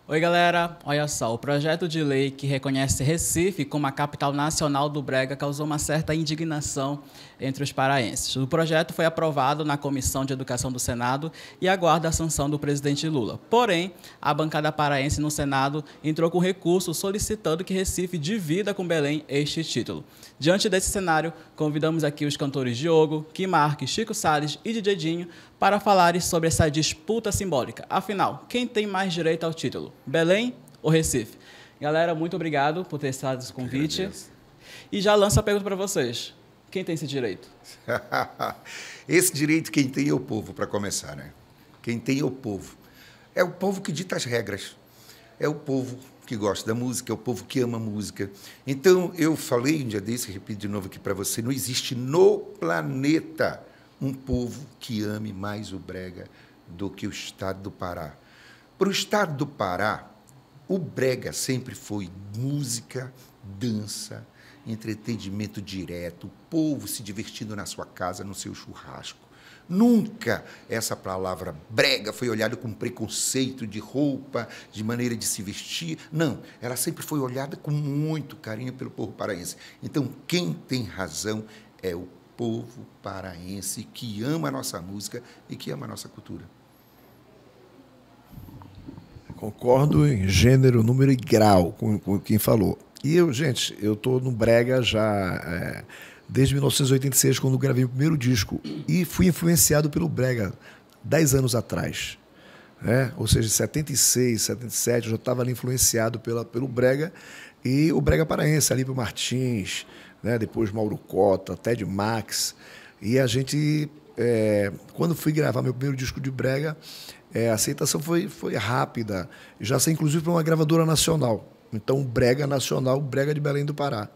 Oi, galera. Olha só, o projeto de lei que reconhece Recife como a capital nacional do brega causou uma certa indignação entre os paraenses. O projeto foi aprovado na Comissão de Educação do Senado e aguarda a sanção do presidente Lula. Porém, a bancada paraense no Senado entrou com recurso solicitando que Recife divida com Belém este título. Diante desse cenário, convidamos aqui os cantores Diogo, Kim Marques, Chico Salles e DJ Dinho para falarem sobre essa disputa simbólica. Afinal, quem tem mais direito ao título? Belém ou Recife? Galera, muito obrigado por ter aceitado esse convite. E já lanço a pergunta para vocês. Quem tem esse direito? Esse direito quem tem é o povo, para começar, né? Quem tem é o povo. É o povo que dita as regras. É o povo que gosta da música, é o povo que ama a música. Então, eu falei um dia desse, repito de novo aqui para você, não existe no planeta um povo que ame mais o brega do que o estado do Pará. Para o estado do Pará, o brega sempre foi música, dança, entretenimento direto, o povo se divertindo na sua casa, no seu churrasco. Nunca essa palavra brega foi olhada com preconceito de roupa, de maneira de se vestir. Não, ela sempre foi olhada com muito carinho pelo povo paraense. Então, quem tem razão é o povo paraense que ama a nossa música e que ama a nossa cultura. Concordo em gênero, número e grau com quem falou. E eu, gente, eu estou no brega já desde 1986, quando gravei o primeiro disco, e fui influenciado pelo brega 10 anos atrás. Ou seja, em 76, 77, eu já estava ali influenciado pelo brega, e o brega paraense, Alípio Martins, né, depois Mauro Cota, Ted Max. E a gente, quando fui gravar meu primeiro disco de brega, a aceitação foi rápida, já sei inclusive para uma gravadora nacional. Então, o brega nacional, o brega de Belém do Pará.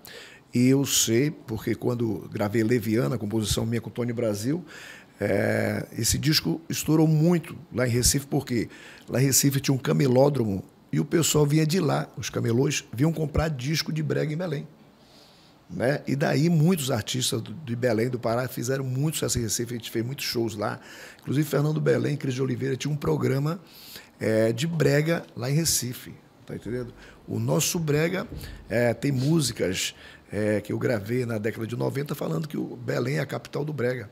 E eu sei, porque quando gravei Leviana, composição minha com Tony Brasil, esse disco estourou muito lá em Recife, porque lá em Recife tinha um camelódromo e o pessoal vinha de lá, os camelôs vinham comprar disco de brega em Belém. Né? E daí muitos artistas de Belém do Pará fizeram muito sucesso em Recife, a gente fez muitos shows lá. Inclusive, Fernando Belém, Cris de Oliveira, tinha um programa de brega lá em Recife. Tá entendendo? O nosso brega tem músicas que eu gravei na década de 90 falando que o Belém é a capital do brega.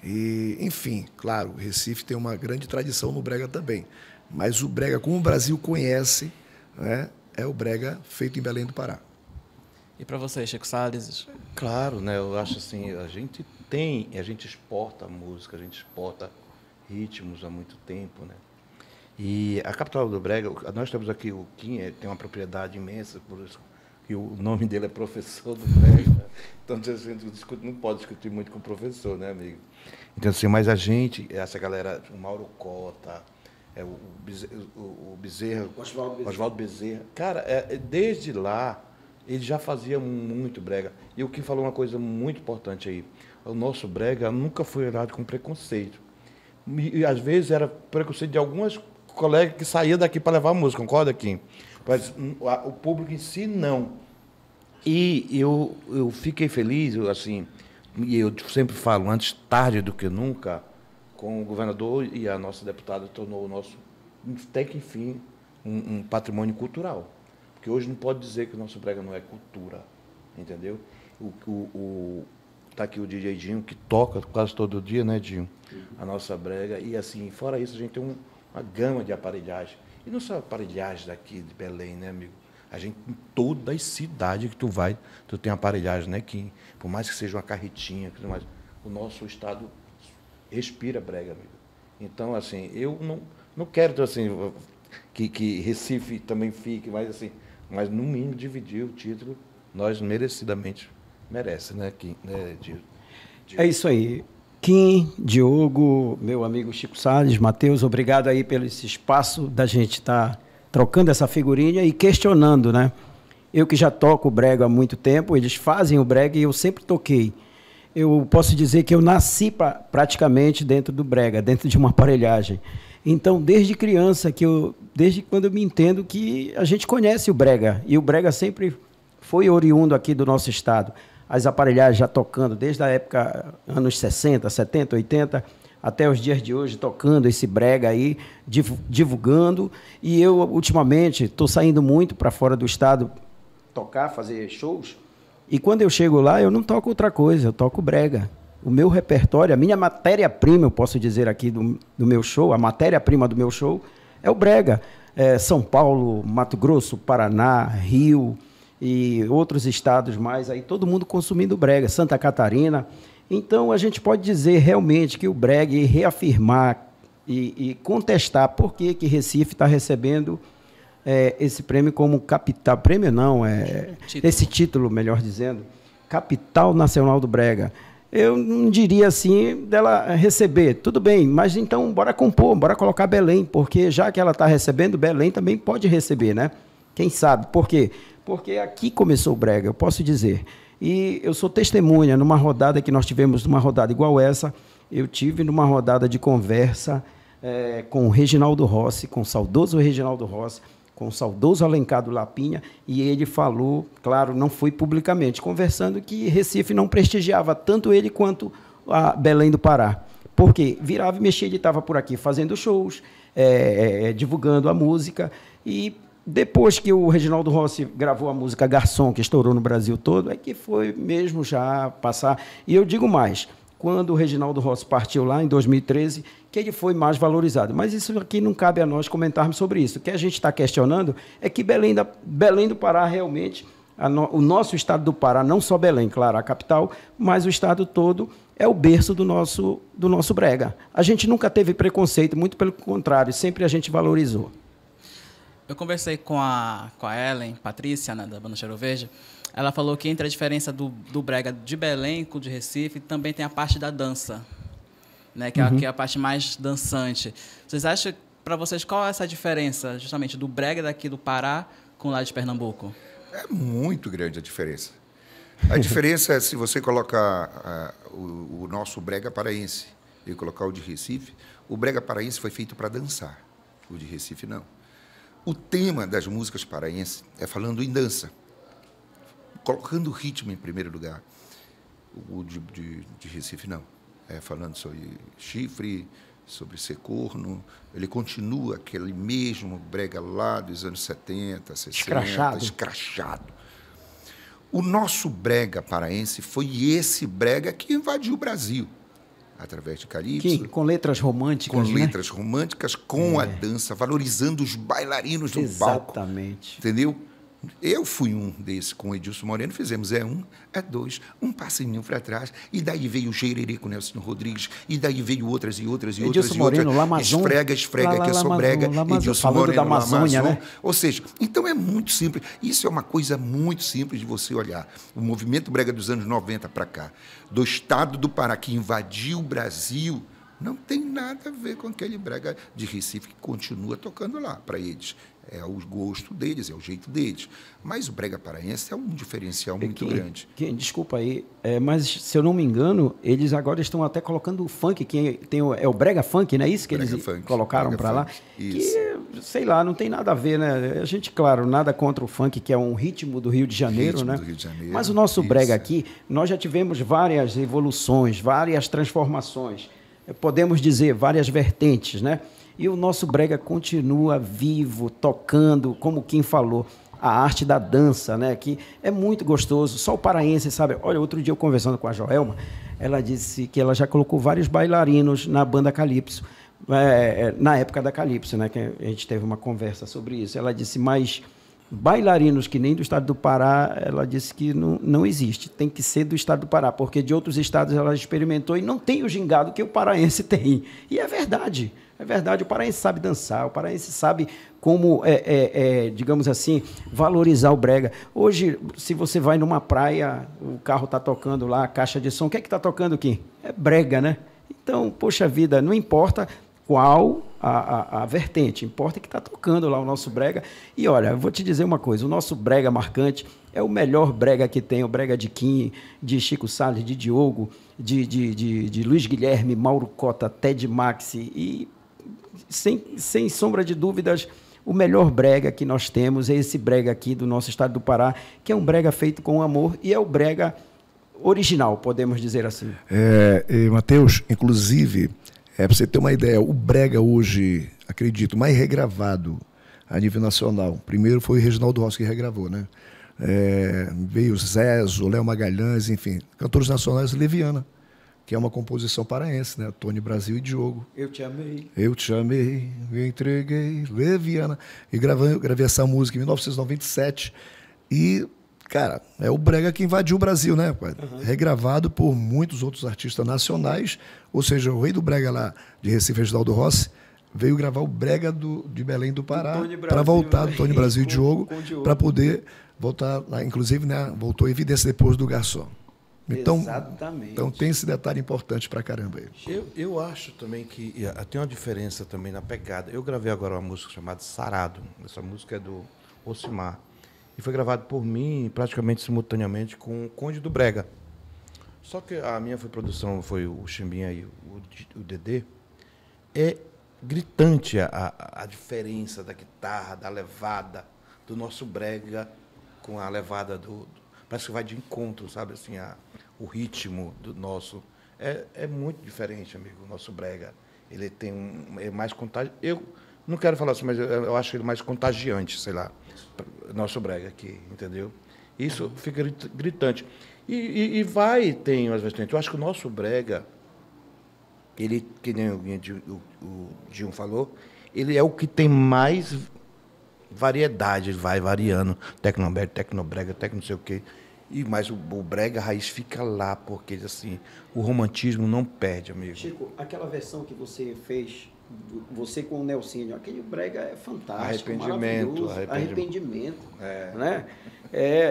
E, enfim, claro, o Recife tem uma grande tradição no brega também. Mas o brega, como o Brasil conhece, né, é o brega feito em Belém do Pará. E para você, Chico Salles? Claro, né? Eu acho assim, a gente exporta música, a gente exporta ritmos há muito tempo, né? E a capital do brega, nós temos aqui o Kim, tem uma propriedade imensa, por isso que o nome dele é professor do brega. Né? Então, a gente não pode discutir muito com o professor, né, amigo? Então, assim, mas a gente, essa galera, o Mauro Cota, o Bezerra, Oswaldo Bezerra, cara, desde lá, ele já fazia muito brega. E o Kim falou uma coisa muito importante aí. O nosso brega nunca foi olhado com preconceito. E às vezes era preconceito de algumas colegas que saíam daqui para levar a música, concorda, Kim? Mas o público em si, não. E eu fiquei feliz, assim, e eu sempre falo, antes tarde do que nunca, com o governador e a nossa deputada tornou o nosso, até que enfim, um patrimônio cultural. Porque hoje não pode dizer que o nosso brega não é cultura, entendeu? Tá aqui o DJ Dinho, que toca quase todo dia, né, Dinho? A nossa brega. E, assim, fora isso, a gente tem uma gama de aparelhagem. E não só aparelhagem daqui de Belém, né, amigo? A gente, em todas as cidades que tu vai, tu tem aparelhagem, né, que por mais que seja uma carretinha, mas o nosso estado respira brega, amigo. Então, assim, eu não quero, assim, que Recife também fique, mas no mínimo dividir o título, nós merecidamente merece, né, Kim, né, Diogo? É isso aí. Kim, Diogo, meu amigo Chico Salles, Matheus, obrigado aí pelo esse espaço da gente estar trocando essa figurinha e questionando, né? Eu que já toco o brega há muito tempo, eles fazem o brega e eu sempre toquei. Eu posso dizer que eu nasci praticamente dentro do brega, dentro de uma aparelhagem. Então, desde criança, desde quando eu me entendo que a gente conhece o brega, e o brega sempre foi oriundo aqui do nosso estado. As aparelhagens já tocando desde a época, anos 60, 70, 80, até os dias de hoje, tocando esse brega aí, divulgando. E eu, ultimamente, estou saindo muito para fora do estado tocar, fazer shows. E quando eu chego lá, eu não toco outra coisa, eu toco brega. O meu repertório, a minha matéria-prima, eu posso dizer aqui do meu show, a matéria-prima do meu show é o brega. São Paulo, Mato Grosso, Paraná, Rio e outros estados mais, aí todo mundo consumindo brega, Santa Catarina. Então, a gente pode dizer realmente que o brega, e reafirmar e contestar por que Recife está recebendo esse prêmio como capital, prêmio não, esse título, melhor dizendo, Capital Nacional do Brega. Eu não diria assim dela receber, tudo bem, mas então bora compor, bora colocar Belém, porque já que ela está recebendo, Belém também pode receber, né? Quem sabe? Por quê? Porque aqui começou o brega, eu posso dizer. E eu sou testemunha, numa rodada que nós tivemos, numa rodada igual essa, eu tive numa rodada de conversa com o Reginaldo Rossi, com o saudoso Reginaldo Rossi, com o saudoso Alencar do Lapinha, e ele falou, claro, não foi publicamente, conversando que Recife não prestigiava tanto ele quanto a Belém do Pará. Porque virava e mexia, ele estava por aqui fazendo shows, divulgando a música, e depois que o Reginaldo Rossi gravou a música Garçom, que estourou no Brasil todo, é que foi mesmo já passar. E eu digo mais, quando o Reginaldo Rossi partiu lá em 2013, que ele foi mais valorizado. Mas isso aqui não cabe a nós comentarmos sobre isso. O que a gente está questionando é que Belém do Pará realmente, o nosso estado do Pará, não só Belém, claro, a capital, mas o estado todo é o berço do nosso brega. A gente nunca teve preconceito, muito pelo contrário, sempre a gente valorizou. Eu conversei com a Ellen, Patrícia, né, da banda Cheiro Verde. Ela falou que entre a diferença do brega de Belém com o de Recife, também tem a parte da dança, né, que é a parte mais dançante. Vocês acham, para vocês, qual é essa diferença, justamente, do brega daqui do Pará com lá de Pernambuco? É muito grande a diferença. A diferença é se você colocar o nosso brega paraense e colocar o de Recife, o brega paraense foi feito para dançar, o de Recife não. O tema das músicas paraenses é falando em dança, colocando o ritmo em primeiro lugar. O de Recife não. É falando sobre chifre, sobre ser corno. Ele continua aquele mesmo brega lá dos anos 70, 60. Escrachado. O nosso brega paraense foi esse brega que invadiu o Brasil, através de calypso. Com letras românticas, com letras românticas, com a dança, valorizando os bailarinos do palco. Exatamente. Entendeu? Eu fui um desses com o Edilson Moreno, fizemos dois, um passinho para trás, e daí veio o Gererê com o Nelson Rodrigues, e daí veio outras. Edilson Moreno, Lamazon. Esfrega, que eu sou brega, Edilson Moreno, da Amazônia, né? Ou seja, então é muito simples, isso é uma coisa muito simples de você olhar. O movimento brega dos anos 90 para cá, do estado do Pará, que invadiu o Brasil, não tem nada a ver com aquele brega de Recife que continua tocando lá, para eles. É o gosto deles, é o jeito deles. Mas o brega paraense é um diferencial muito grande. Desculpa aí, mas se eu não me engano, eles agora estão até colocando o funk, que tem o brega funk, não é isso que eles colocaram para lá? Isso. Que, sei lá, não tem nada a ver, né? A gente, claro, nada contra o funk, que é um ritmo do Rio de Janeiro, né? Mas o nosso brega aqui, nós já tivemos várias evoluções, várias transformações, podemos dizer, várias vertentes, né? E o nosso brega continua vivo, tocando, como Kim falou, a arte da dança, né? Que é muito gostoso. Só o paraense sabe. Olha, outro dia eu conversando com a Joelma, ela disse que ela já colocou vários bailarinos na banda Calypso, na época da Calypso, né? Que a gente teve uma conversa sobre isso. Ela disse, mas bailarinos que nem do estado do Pará, ela disse que não existe. Tem que ser do estado do Pará, porque de outros estados ela experimentou e não tem o gingado que o paraense tem. E é verdade. É verdade, o paraense sabe dançar, o paraense sabe como, digamos assim, valorizar o brega. Hoje, se você vai numa praia, o carro está tocando lá, a caixa de som, o que é que está tocando aqui? É brega, né? Então, poxa vida, não importa qual a vertente, importa que está tocando lá o nosso brega. E olha, eu vou te dizer uma coisa, o nosso brega marcante é o melhor brega que tem, o brega de Kim, de Chico Salles, de Diogo, de Luiz Guilherme, Mauro Cota, Ted Maxi e... Sem sombra de dúvidas, o melhor brega que nós temos é esse brega aqui do nosso estado do Pará, que é um brega feito com amor e é o brega original, podemos dizer assim. Matheus, inclusive, Para você ter uma ideia, o brega hoje, acredito, mais regravado a nível nacional. Primeiro foi o Reginaldo Rossi que regravou, né? Veio Zezo, Léo Magalhães, enfim, cantores nacionais, Leviana, que é uma composição paraense, né? Tony Brasil e Diogo. Eu te amei. Eu te amei, me entreguei, Leviana. E gravei essa música em 1997. E, cara, é o brega que invadiu o Brasil, né? Regravado por muitos outros artistas nacionais. Ou seja, o rei do brega lá de Recife, Reginaldo Rossi, veio gravar o brega de Belém do Pará para voltar do Tony Brasil e Diogo, para poder voltar lá. Inclusive, né, voltou a evidência depois do Garçom. Então, exatamente. Então tem esse detalhe importante pra caramba aí. Eu acho também que tem uma diferença também na pegada. Eu gravei agora uma música chamada Sarado. Essa música é do Ocimar. E foi gravado por mim praticamente simultaneamente com o Conde do Brega. Só que a minha produção foi o Chimbinha e o Dedê. É gritante a diferença da guitarra, da levada do nosso brega com a levada do parece que vai de encontro, sabe? Assim, o ritmo do nosso é muito diferente, amigo. O nosso brega, ele tem é mais contagiante. Eu não quero falar assim, mas eu acho ele mais contagiante, sei lá, nosso brega aqui, entendeu? Isso fica gritante. Tem as vertentes. Eu acho que o nosso brega, ele, que nem o Gil falou, ele é o que tem mais variedade, ele vai variando, tecnobrega, tecno não sei o quê. Mas o brega raiz fica lá, porque assim, o romantismo não perde, amigo. Chico, aquela versão que você fez, você com o Nelsinho, aquele brega é fantástico, arrependimento. Né?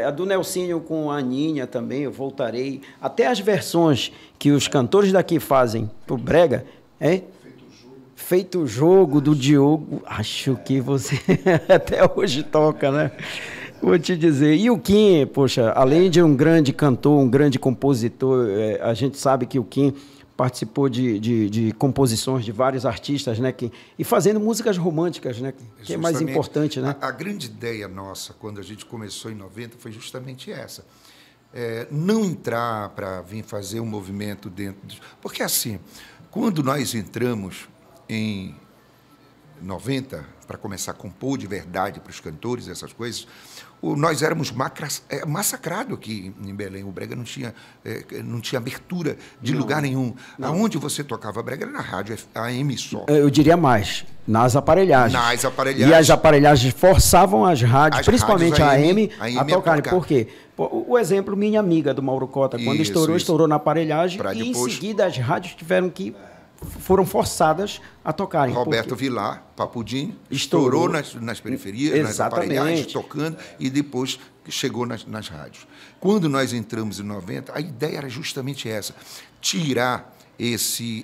A do Nelsinho com a Aninha também, eu voltarei. Até as versões que os cantores daqui fazem pro brega, Feito o Jogo do Diogo, acho que você até hoje toca, né? Vou te dizer. E o Kim, poxa, além de um grande cantor, um grande compositor, a gente sabe que o Kim participou de composições de vários artistas, né? E fazendo músicas românticas, né? Que é mais importante, né? A grande ideia nossa, quando a gente começou em 90, foi justamente essa. Não entrar para vir fazer um movimento dentro... Porque, assim, quando nós entramos em 90, para começar a compor de verdade para os cantores, essas coisas, nós éramos massacrados aqui em Belém. O brega não tinha abertura de lugar nenhum. Não. Aonde você tocava brega era na rádio AM só. Eu diria mais, nas aparelhagens. E as aparelhagens forçavam as rádios, principalmente a AM a tocarem. Por quê? O exemplo, Minha Amiga, do Mauro Cota, quando estourou na aparelhagem, e depois... em seguida as rádios tiveram que... foram forçadas a tocarem. Roberto Vilar, Papudinho, estourou nas periferias, nas aparelhagens, tocando, e depois chegou nas rádios. Quando nós entramos em 90, a ideia era justamente essa, tirar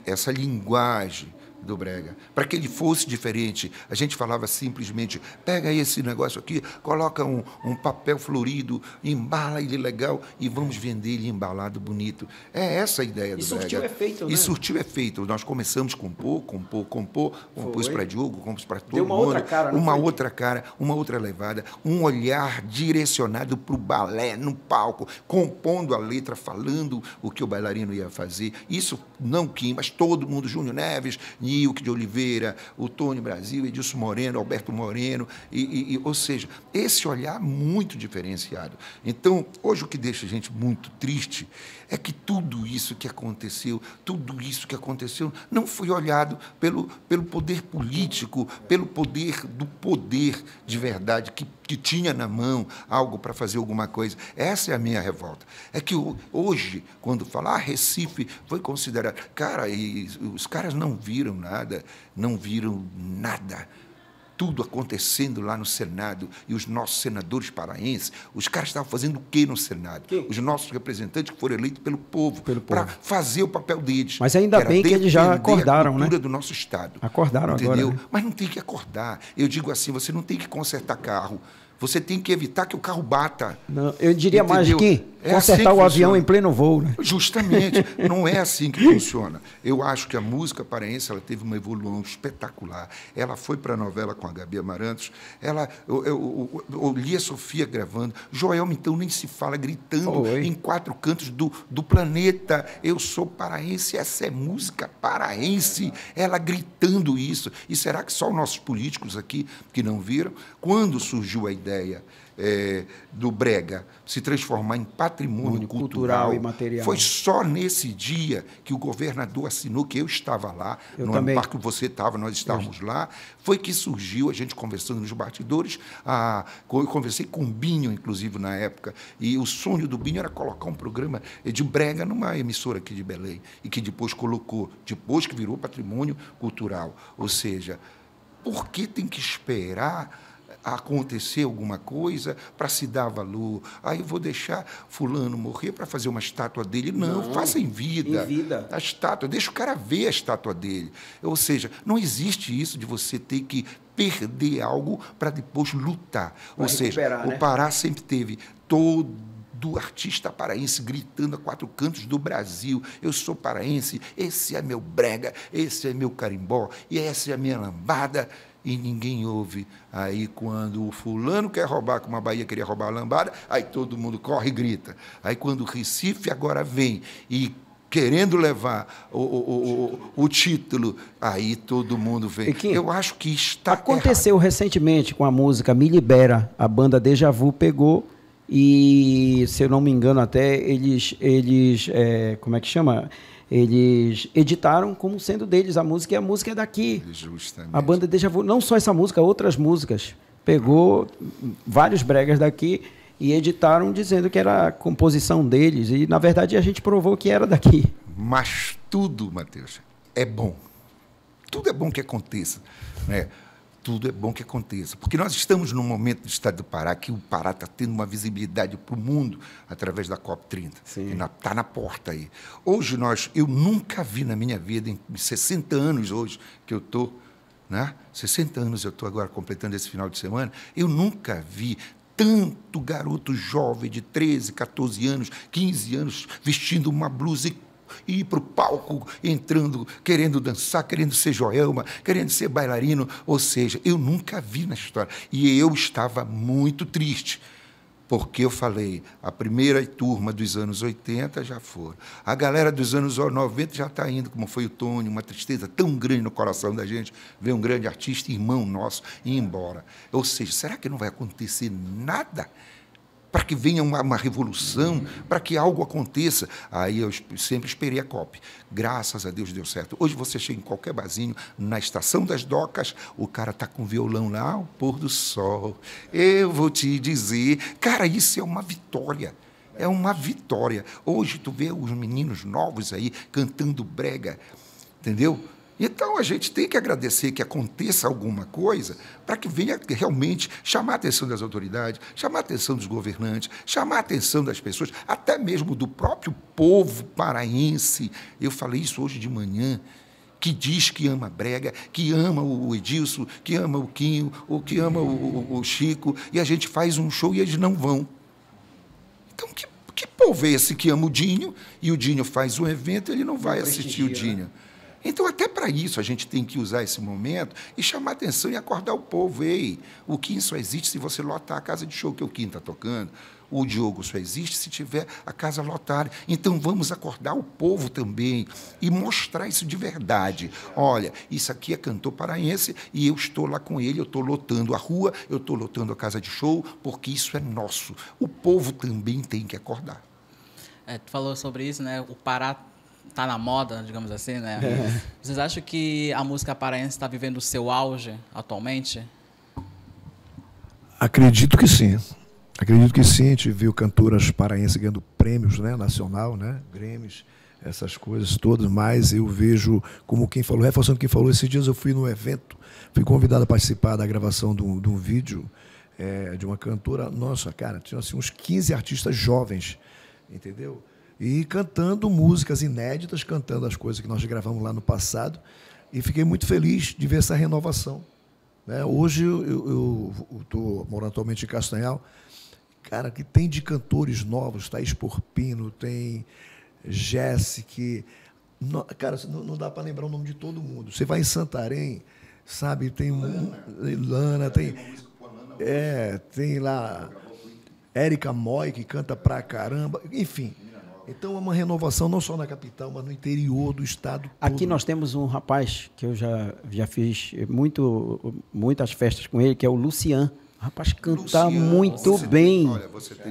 essa linguagem do brega, para que ele fosse diferente. A gente falava simplesmente, pega esse negócio aqui, coloca um papel florido, embala ele legal e vamos vender ele embalado bonito. É essa a ideia do brega. E surtiu efeito, né? E surtiu efeito. Nós começamos a compôs para Diogo, compôs para todo mundo. Outra cara, uma outra levada, um olhar direcionado para o balé no palco, compondo a letra, falando o que o bailarino ia fazer. Isso não Kim, mas todo mundo, Júnior Neves, Nilke de Oliveira, o Tony Brasil, Edilson Moreno, Alberto Moreno, ou seja, esse olhar muito diferenciado. Então, hoje o que deixa a gente muito triste é que tudo isso que aconteceu não foi olhado pelo poder político, pelo poder do poder de verdade que tinha na mão algo para fazer alguma coisa. Essa é a minha revolta. É que hoje, quando falar Recife foi considerado... Cara, os caras não viram nada. Tudo acontecendo lá no Senado, e os nossos senadores paraenses, os caras estavam fazendo o quê no Senado? Os nossos representantes que foram eleitos pelo povo, para fazer o papel deles. Mas ainda bem que eles já acordaram, a cultura do nosso Estado. Acordaram entendeu? Agora, né? Mas não tem que acordar. Eu digo assim, você não tem que consertar carro, Você tem que evitar que o carro bata. Não, eu diria mais Entendeu? que É consertar assim que o avião funciona. em pleno voo, né? Justamente, não é assim que funciona. Eu acho que a música paraense ela teve uma evolução espetacular. Ela foi para a novela com a Gabi Amarantos, eu li a Sofia gravando, Joelma, então, nem se fala, gritando Oi. em 4 cantos do planeta. Eu sou paraense, essa é música paraense. Ela gritando isso. E será que só os nossos políticos aqui que não viram? Quando surgiu a ideia do brega se transformar em patrimônio cultural e material. Foi só nesse dia que o governador assinou, que eu estava lá, Eu no também. parque que você estava, nós estávamos lá, foi que surgiu, a gente conversando nos bastidores, eu conversei com o Binho, inclusive, na época, e o sonho do Binho era colocar um programa de brega numa emissora aqui de Belém, e que depois colocou, depois que virou patrimônio cultural. Ou seja, por que tem que esperar acontecer alguma coisa para se dar valor? Aí eu vou deixar fulano morrer para fazer uma estátua dele. Não, faça em vida. Em vida. A estátua, deixa o cara ver a estátua dele. Ou seja, não existe isso de você ter que perder algo para depois lutar. Ou seja, né? o Pará sempre teve do artista paraense gritando a 4 cantos do Brasil: eu sou paraense, esse é meu brega, esse é meu carimbó, e essa é a minha lambada. E ninguém ouve. Aí, quando o fulano quer roubar, como a Bahia queria roubar a lambada, aí todo mundo corre e grita. Aí, quando o Recife agora vem e querendo levar o título, aí todo mundo vem. Pequim, eu acho que está aconteceu recentemente com a música Me Libera. A banda Deja Vu pegou e, se eu não me engano, até eles como é que chama? Eles editaram como sendo deles a música, e a música é daqui. Justamente. A banda Deja Vu, não só essa música, outras músicas. Pegou vários bregas daqui e editaram dizendo que era a composição deles. E, na verdade, a gente provou que era daqui. Mas tudo, Matheus, é bom. Tudo é bom que aconteça, né? Tudo é bom que aconteça. Porque nós estamos num momento do estado do Pará que o Pará está tendo uma visibilidade para o mundo através da COP30. Está na porta aí. Hoje eu nunca vi na minha vida, em 60 anos hoje que eu estou, né? 60 anos eu estou agora completando esse final de semana, eu nunca vi tanto garoto jovem de 13, 14 anos, 15 anos, vestindo uma blusa e ir para o palco, entrando, querendo dançar, querendo ser Joelma, querendo ser bailarino. Ou seja, eu nunca vi na história. E eu estava muito triste, porque eu falei, a primeira turma dos anos 80 já foram. A galera dos anos 90 já está indo, como foi o Tony, uma tristeza tão grande no coração da gente, ver um grande artista, irmão nosso, ir embora. Ou seja, será que não vai acontecer nada para que venha uma revolução, para que algo aconteça? Aí eu sempre esperei a COP. Graças a Deus deu certo. Hoje você chega em qualquer barzinho, na Estação das Docas, o cara está com violão lá, ao pôr do sol. Eu vou te dizer, cara, isso é uma vitória. É uma vitória. Hoje tu vê os meninos novos aí cantando brega, entendeu? Então, a gente tem que agradecer que aconteça alguma coisa para que venha realmente chamar a atenção das autoridades, chamar a atenção dos governantes, chamar a atenção das pessoas, até mesmo do próprio povo paraense. Eu falei isso hoje de manhã, que diz que ama brega, que ama o Edilson, que ama o Quinho, ou que ama o Chico, e a gente faz um show e eles não vão. Então, que povo é esse que ama o Dinho, e o Dinho faz um evento e ele não vai assistir o Dinho? Então, até para isso, a gente tem que usar esse momento e chamar a atenção e acordar o povo. Ei, o Kim só existe se você lotar a casa de show que o Kim está tocando. O Diogo só existe se tiver a casa lotada. Então, vamos acordar o povo também e mostrar isso de verdade. Olha, isso aqui é cantor paraense e eu estou lá com ele, eu estou lotando a rua, eu estou lotando a casa de show, porque isso é nosso. O povo também tem que acordar. Tu falou sobre isso, né? O Pará está na moda, digamos assim, né? Vocês acham que a música paraense está vivendo o seu auge atualmente? Acredito que sim. Acredito que sim. A gente viu cantoras paraenses ganhando prêmios, né, nacional, né, Grêmios, essas coisas todas, mas eu vejo, como quem falou, reforçando quem falou, esses dias eu fui num evento, fui convidado a participar da gravação de um vídeo de uma cantora. Nossa, cara, tinha assim, uns 15 artistas jovens, entendeu? E cantando músicas inéditas, cantando as coisas que nós gravamos lá no passado, e fiquei muito feliz de ver essa renovação. Né? Hoje eu estou moro atualmente em Castanhal. Cara, que tem de cantores novos, Thaís Porpino, tem Jéssica. Cara, não dá para lembrar o nome de todo mundo. Você vai em Santarém, sabe, tem Lana, tem lá Érica Moy, que canta pra caramba, enfim. Então é uma renovação não só na capital, mas no interior do estado todo. Aqui nós temos um rapaz que eu já fiz muitas festas com ele, que é o Lucian. O rapaz canta muito bem.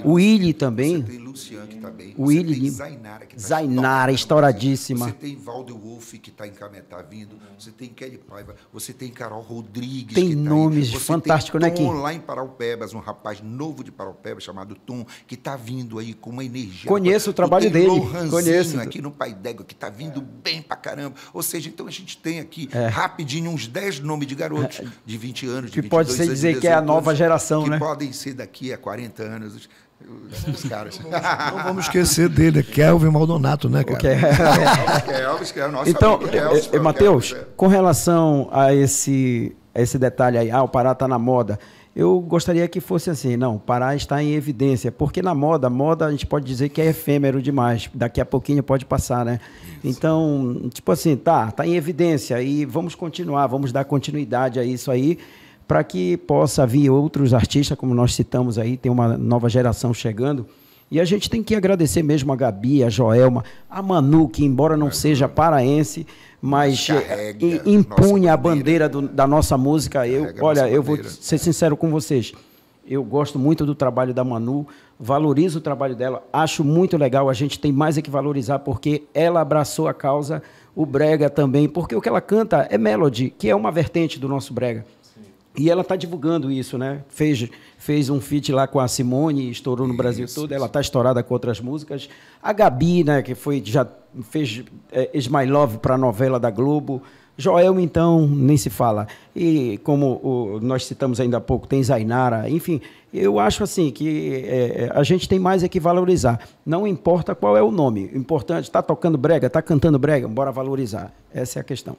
O Willy também. Você tem Lucian, que está bem. O Willy, tem Zainara, que está Zainara, estouradíssima. Você tem Valdo Wolff, que está em Cametá vindo. Você tem Kelly Paiva. Você tem Carol Rodrigues. Tem que tá nomes aí. fantásticos, né, Kim? Lá em Paraupebas, um rapaz novo de Paraupebas chamado Tom, que está vindo aí com uma energia. Conheço o trabalho dele. Conheço. Aqui no Pai d'Égua, que está vindo bem pra caramba. Ou seja, então a gente tem aqui, rapidinho, uns 10 nomes de garotos de 20 anos, de 22 anos. Que pode-se dizer que é a nova geração, né? Que podem ser daqui a 40 anos os caras. Não vamos esquecer dele, Kelvin Maldonato, né, cara? Kelvis, que é o nosso então, amigo, Matheus, com relação a esse detalhe aí, o Pará está na moda, eu gostaria que fosse assim, não, o Pará está em evidência, porque na moda a gente pode dizer que é efêmero demais, daqui a pouquinho pode passar, né? Então, tipo assim, tá em evidência e vamos continuar, vamos dar continuidade a isso aí, para que possa vir outros artistas, como nós citamos aí, tem uma nova geração chegando. E a gente tem que agradecer mesmo a Gabi, a Joelma, a Manu, que embora não seja paraense, mas impunha a bandeira da nossa música. Eu vou ser sincero com vocês, eu gosto muito do trabalho da Manu, valorizo o trabalho dela, acho muito legal, a gente tem mais é que valorizar, porque ela abraçou a causa, o brega também, porque o que ela canta é melody, que é uma vertente do nosso brega. E ela está divulgando isso, né? Fez um feat lá com a Simone, estourou no Brasil todo. Ela está estourada com outras músicas. A Gabi, né? Que já fez Is My Love para a novela da Globo. Joel, então, nem se fala. E como nós citamos ainda há pouco, tem Zainara. Enfim, eu acho assim que a gente tem mais é que valorizar. Não importa qual é o nome. O importante, está tocando brega, está cantando brega, bora valorizar. Essa é a questão.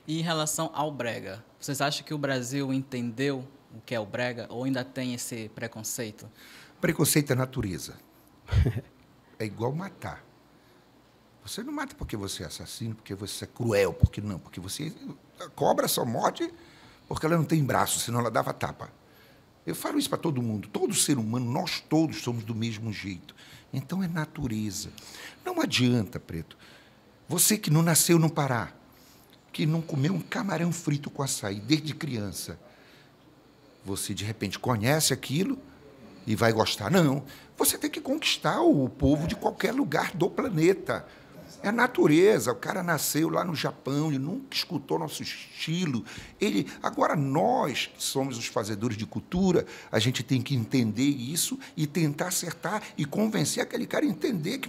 E em relação ao brega, vocês acham que o Brasil entendeu o que é o brega ou ainda tem esse preconceito? Preconceito é natureza. É igual matar. Você não mata porque você é assassino, porque você é cruel, porque não, porque você... A cobra só morde porque ela não tem braço, senão ela dava tapa. Eu falo isso para todo mundo. Todo ser humano, nós todos somos do mesmo jeito. Então é natureza. Não adianta, Preto. Você que não nasceu no Pará, que não comeu um camarão frito com açaí desde criança, você, de repente, conhece aquilo e vai gostar. Não, você tem que conquistar o povo de qualquer lugar do planeta. É a natureza. O cara nasceu lá no Japão, ele nunca escutou nosso estilo. Agora, nós, que somos os fazedores de cultura, a gente tem que entender isso e tentar acertar e convencer aquele cara a entender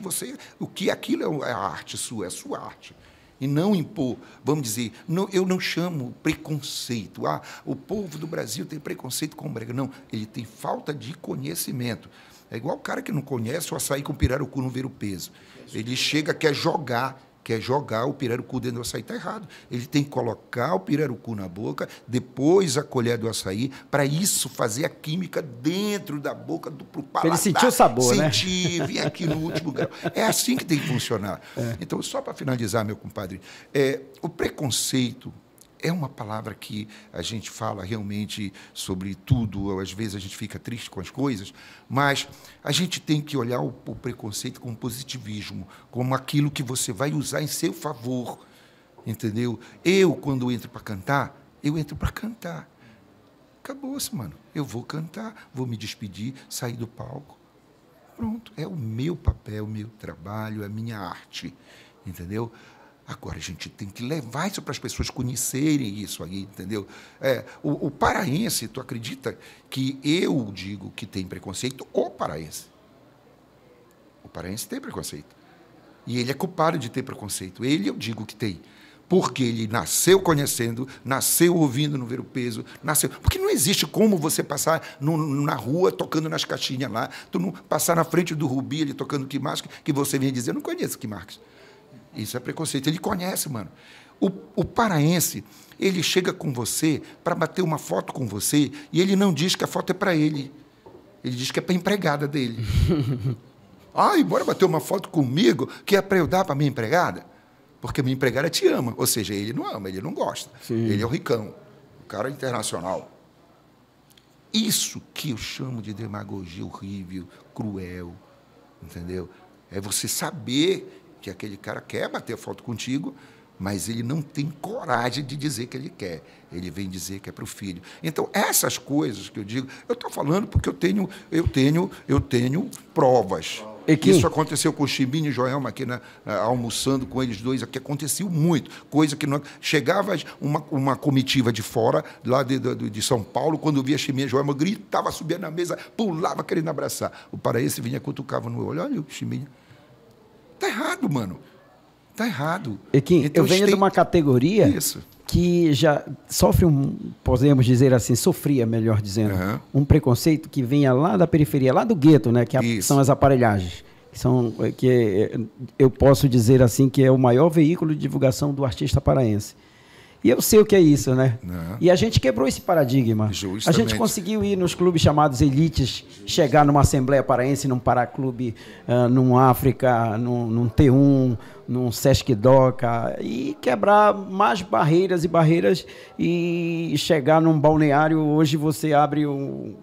que aquilo é a arte sua, é a sua arte. E não impor, vamos dizer, eu não chamo preconceito. O povo do Brasil tem preconceito com o brega. Não, ele tem falta de conhecimento. É igual o cara que não conhece o açaí com pirarucu não ver o peso. Ele chega, quer jogar o pirarucu dentro do açaí, está errado. Ele tem que colocar o pirarucu na boca, depois a colher do açaí, para isso fazer a química dentro da boca, para o paladar. Ele sentiu o sabor, né? Vir aqui no último grau. É assim que tem que funcionar. Então, só para finalizar, meu compadre, o preconceito é uma palavra que a gente fala realmente sobre tudo, às vezes a gente fica triste com as coisas, mas a gente tem que olhar o preconceito como positivismo, como aquilo que você vai usar em seu favor, entendeu? Quando entro para cantar, eu entro para cantar. Acabou-se, mano. Eu vou cantar, vou me despedir, sair do palco. Pronto, é o meu papel, o meu trabalho, a minha arte, entendeu? Agora, a gente tem que levar isso para as pessoas conhecerem isso aí, entendeu? O paraense, tu acredita que eu digo que tem preconceito? O paraense tem preconceito. E ele é culpado de ter preconceito. Eu digo que tem. Porque ele nasceu conhecendo, nasceu ouvindo no Ver o Peso, nasceu... Porque não existe como você passar na rua tocando nas caixinhas lá, tu não passar na frente do Rubi, ele tocando Kim Marques, que você vem dizer, eu não conheço Kim Marques. Isso é preconceito. Ele conhece, mano. O paraense, ele chega com você para bater uma foto com você e ele não diz que a foto é para ele. Ele diz que é para a empregada dele. Ai, bora bater uma foto comigo que é para eu dar para minha empregada? Porque minha empregada te ama. Ou seja, ele não ama, ele não gosta. Sim. Ele é o ricão, o cara internacional. Isso que eu chamo de demagogia horrível, cruel, entendeu? É você saber que aquele cara quer bater foto contigo, mas ele não tem coragem de dizer que ele quer. Ele vem dizer que é para o filho. Então, essas coisas que eu digo, eu estou falando porque eu tenho provas. Isso aconteceu com o Chimbinho e Joelma aqui almoçando com eles dois, aqui aconteceu muito, coisa que não... Chegava uma comitiva de fora, lá de São Paulo, quando via Chimbinho e Joelma, gritava, subia na mesa, pulava querendo abraçar. O paraense vinha, cutucava no olho, olha o Chimbinho. Tá errado, mano. Tá errado. Equim, então, eu venho de uma categoria que já sofre podemos dizer assim, sofria, melhor dizendo, um preconceito que vinha lá da periferia, lá do gueto, né, que são as aparelhagens. Que eu posso dizer assim que é o maior veículo de divulgação do artista paraense. E eu sei o que é isso, né? E a gente quebrou esse paradigma. Justamente. A gente conseguiu ir nos clubes chamados elites, chegar numa Assembleia Paraense, num Paraclube, num África, num T1, num Sesc Doca, e quebrar mais barreiras e barreiras e chegar num balneário. Hoje você abre o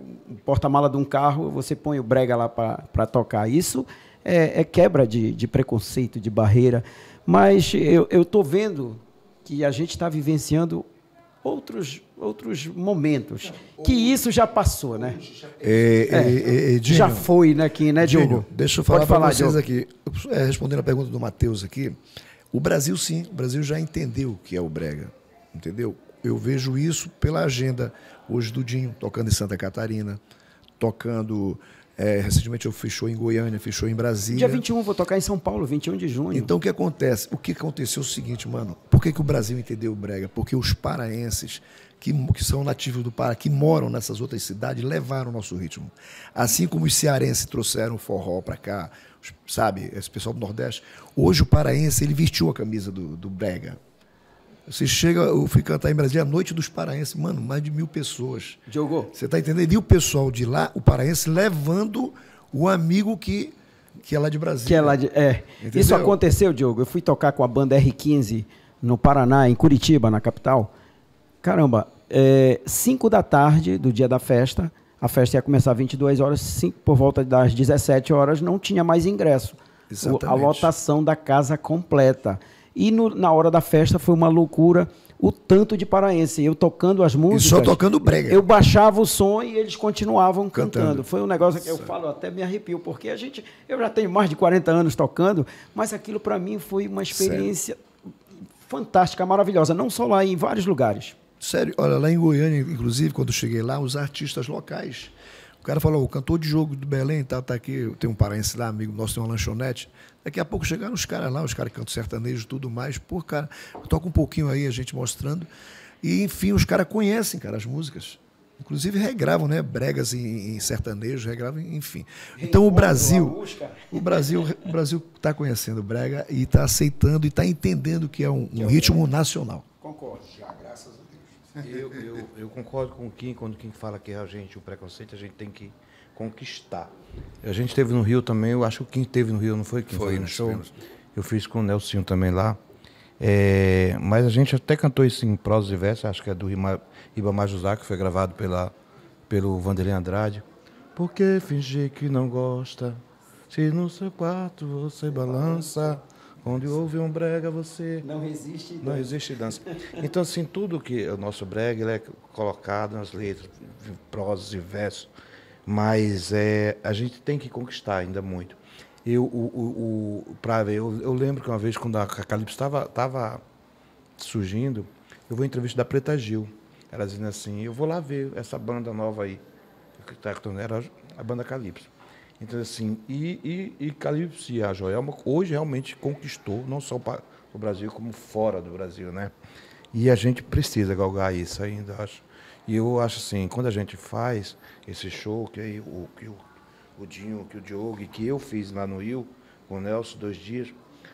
porta-mala de um carro, você põe o brega lá para tocar. Isso é quebra de preconceito, de barreira. Mas eu estou vendo que a gente está vivenciando outros momentos, que isso já passou, né? Já foi, né, Kim, né, Diogo? Deixa eu falar para vocês aqui, respondendo a pergunta do Matheus aqui, o Brasil sim, o Brasil já entendeu o que é o brega, entendeu? Eu vejo isso pela agenda hoje do Dinho, tocando em Santa Catarina, tocando... recentemente eu fechou em Goiânia, fechou em Brasília. Dia 21 vou tocar em São Paulo, 21 de junho. Então o que acontece? O que aconteceu é o seguinte, mano. Por que o Brasil entendeu o brega? Porque os paraenses, que são nativos do Pará, que moram nessas outras cidades, levaram o nosso ritmo. Assim como os cearenses trouxeram o forró para cá, sabe? Esse pessoal do Nordeste. Hoje o paraense, ele vestiu a camisa do brega. Você chega, eu fui cantar em Brasília, a Noite dos Paraenses, mano, mais de 1000 pessoas. Diogo. Você está entendendo? E o pessoal de lá, o paraense, levando o amigo que é lá de Brasília. Que é lá de, Isso aconteceu, Diogo. Eu fui tocar com a banda R15 no Paraná, em Curitiba, na capital. Caramba, 5 da tarde do dia da festa, a festa ia começar às 22 horas, por volta das 17 horas não tinha mais ingresso. Exatamente. A lotação da casa completa. E na hora da festa foi uma loucura, o tanto de paraense. Eu tocando as músicas... E só tocando brega. Eu baixava o som e eles continuavam cantando. Foi um negócio que eu falo, até me arrepio, porque eu já tenho mais de 40 anos tocando, mas aquilo para mim foi uma experiência fantástica, maravilhosa. Não só lá, em vários lugares. Sério, olha, lá em Goiânia, inclusive, quando eu cheguei lá, os artistas locais... O cara falou, o cantor de jogo do Belém, tá aqui, tem um paraense lá, amigo nosso, tem uma lanchonete. Daqui a pouco chegaram os caras lá, os caras que cantam sertanejo e tudo mais. Pô, cara, toca um pouquinho aí, a gente mostrando. E, enfim, os caras conhecem, cara, as músicas. Inclusive regravam, né? Bregas em sertanejo, regravam, enfim. Então o Brasil está conhecendo o brega e está aceitando e está entendendo que é um ritmo nacional. Concordo. Graças a Deus. Eu concordo com o Kim, quando o Kim fala que o preconceito a gente tem que conquistar. A gente esteve no Rio também, eu acho que o Kim esteve no Rio, não foi, Kim? Foi no show. Eu fiz com o Nelsinho também lá. Mas a gente até cantou isso em prosa e verso, acho que é do Ribamar José, que foi gravado pelo Vanderlei Andrade. Por que fingir que não gosta, se no seu quarto você balança? Onde houve um brega, você... Não resiste e dança. Não resiste e dança. Então, assim, tudo que o nosso brega ele é colocado nas letras, prosas e versos, mas a gente tem que conquistar ainda muito. Eu lembro que uma vez, quando a Calypso estava surgindo, eu vou em entrevista da Preta Gil. Ela dizendo assim, eu vou lá ver essa banda nova aí, que era a banda Calypso. Então, assim, e Calypso e a Joelma hoje realmente conquistou, não só para o Brasil, como fora do Brasil, né? E a gente precisa galgar isso ainda, acho. E eu acho assim, quando a gente faz esse show, que aí o Dinho, que o Diogo, que eu fiz lá no Rio, com o Nelson, 2 dias,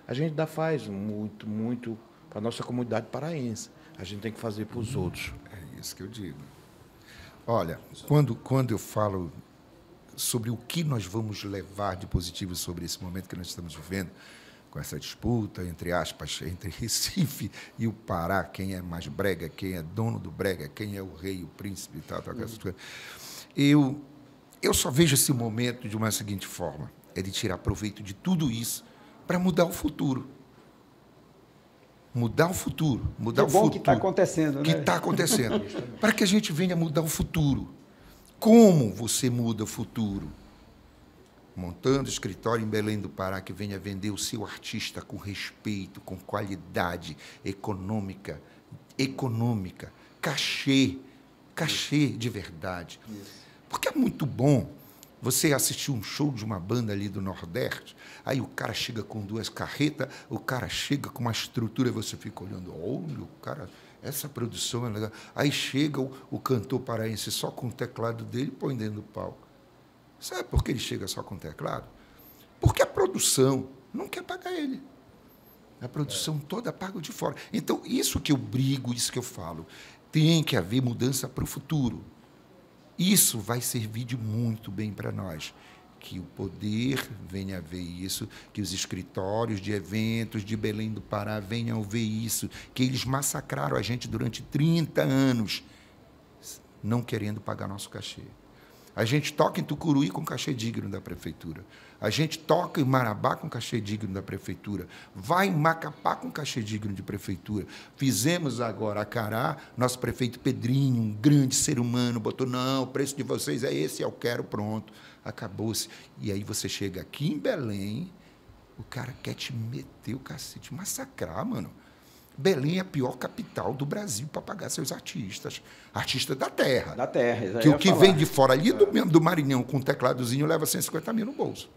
a gente faz muito para a nossa comunidade paraense. A gente tem que fazer para os outros. É isso que eu digo. Olha, quando eu falo sobre o que nós vamos levar de positivo sobre esse momento que nós estamos vivendo, com essa disputa, entre aspas, entre Recife e o Pará, quem é mais brega, quem é dono do brega, quem é o rei, o príncipe e tal, essas coisas. Eu só vejo esse momento de uma seguinte forma, é de tirar proveito de tudo isso para mudar o futuro. Mudar o futuro. Mudar o futuro. Que está acontecendo, né? Que está acontecendo. Para que a gente venha mudar o futuro. Como você muda o futuro? Montando escritório em Belém do Pará que venha vender o seu artista com respeito, com qualidade econômica, cachê de verdade. Porque é muito bom você assistir um show de uma banda ali do Nordeste, aí o cara chega com 2 carretas, o cara chega com uma estrutura e você fica olhando, olha, o cara, essa produção é legal. Aí chega o cantor paraense só com o teclado dele e põe dentro do palco. Sabe por que ele chega só com o teclado? Porque a produção não quer pagar ele. A produção toda paga de fora. Então, isso que eu brigo, isso que eu falo, tem que haver mudança para o futuro. Isso vai servir de muito bem para nós. Que o poder venha a ver isso, que os escritórios de eventos de Belém do Pará venham a ver isso, que eles massacraram a gente durante 30 anos, não querendo pagar nosso cachê. A gente toca em Tucuruí com cachê digno da prefeitura. A gente toca em Marabá com cachê digno da prefeitura. Vai em Macapá com cachê digno de prefeitura. Fizemos agora a Cará, nosso prefeito Pedrinho, um grande ser humano, botou, não, o preço de vocês é esse, eu quero, pronto. Acabou-se. E aí você chega aqui em Belém, o cara quer te meter o cacete, massacrar, mano. Belém é a pior capital do Brasil para pagar seus artistas. Artista da terra. Da terra, que o que vem de fora ali do Maranhão com um tecladozinho leva 150 mil no bolso.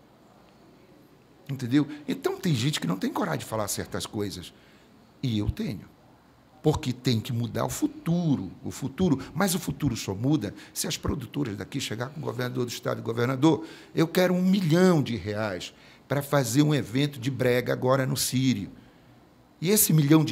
Entendeu? Então tem gente que não tem coragem de falar certas coisas. E eu tenho. Porque tem que mudar o futuro. Mas o futuro só muda se as produtoras daqui chegar com o governador do estado, governador, eu quero R$1 milhão para fazer um evento de brega agora no Sírio. E esse R$1 milhão,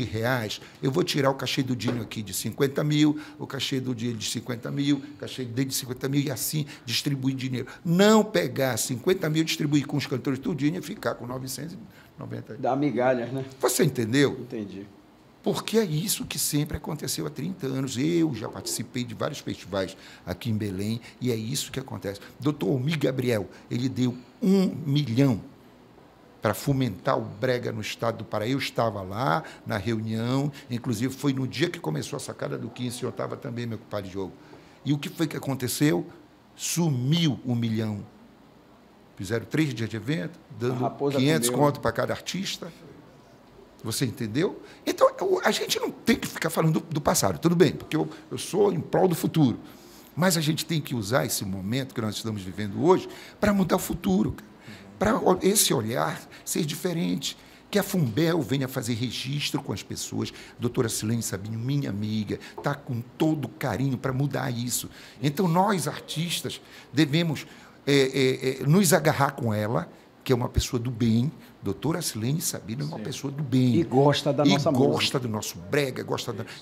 eu vou tirar o cachê do Dinho aqui de 50 mil, o cachê do Dinho de 50 mil, o cachê dele de 50 mil, e assim distribuir dinheiro. Não pegar 50 mil, distribuir com os cantores tudinho e ficar com 990. Dá migalhas, né? Você entendeu? Entendi. Porque é isso que sempre aconteceu há 30 anos. Eu já participei de vários festivais aqui em Belém, e é isso que acontece. Doutor Almir Gabriel, ele deu R$1 milhão para fomentar o brega no estado do Pará. Eu estava lá na reunião, inclusive foi no dia que começou a sacada do 15, o senhor estava também, meu compadre Diogo. E o que foi que aconteceu? Sumiu R$1 milhão. Fizeram 3 dias de evento, dando 500 conto para cada artista. Você entendeu? Então, a gente não tem que ficar falando do passado, tudo bem, porque eu sou em prol do futuro. Mas a gente tem que usar esse momento que nós estamos vivendo hoje para mudar o futuro, para esse olhar ser diferente, que a Fumbel venha fazer registro com as pessoas. A doutora Silene Sabinho, minha amiga, está com todo carinho para mudar isso. Então, nós, artistas, devemos nos agarrar com ela, que é uma pessoa do bem. Doutora Silene Sabino é uma pessoa do bem. E gosta da nossa música. E gosta do nosso brega,